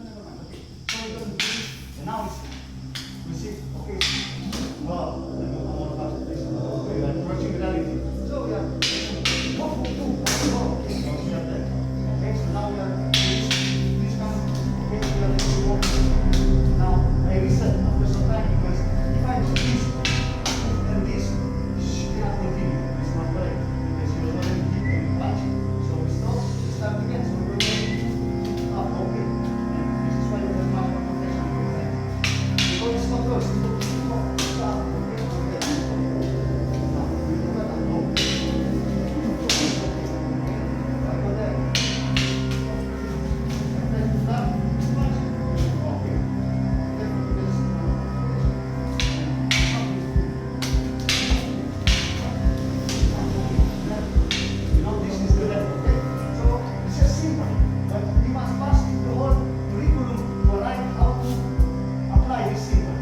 never mind. Okay. So we're going to do this, and now it's, you see, okay. Well, let me go more faster, please. We are approaching reality. So we are, okay, so we are there. Okay, so now we are, please come, okay, so we are going to walk. Now, I reset after some time because if I do this and this, she cannot continue. It's not correct because she was already hit and punching. So we stop, we start again. So we're going up, okay. And this is why we have much more protection for the time. Because it's not close. Stop, okay, okay. Now, we do that and go. I go there. And then stop, punch. Okay. You know, this is the level, okay? So, it's just simple, but you must pass the whole curriculum to arrive how to apply this simple.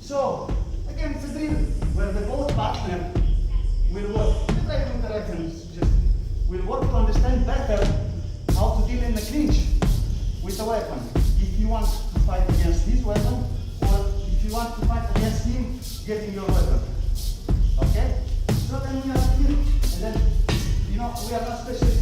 So, again, it's a drill where the both partner will work. The try to interact and just will work to understand better how to deal in a clinch with a weapon. If you want to fight against his weapon, or if you want to fight against him getting your weapon. Okay? So then we are here, and then, you know, we are not specialists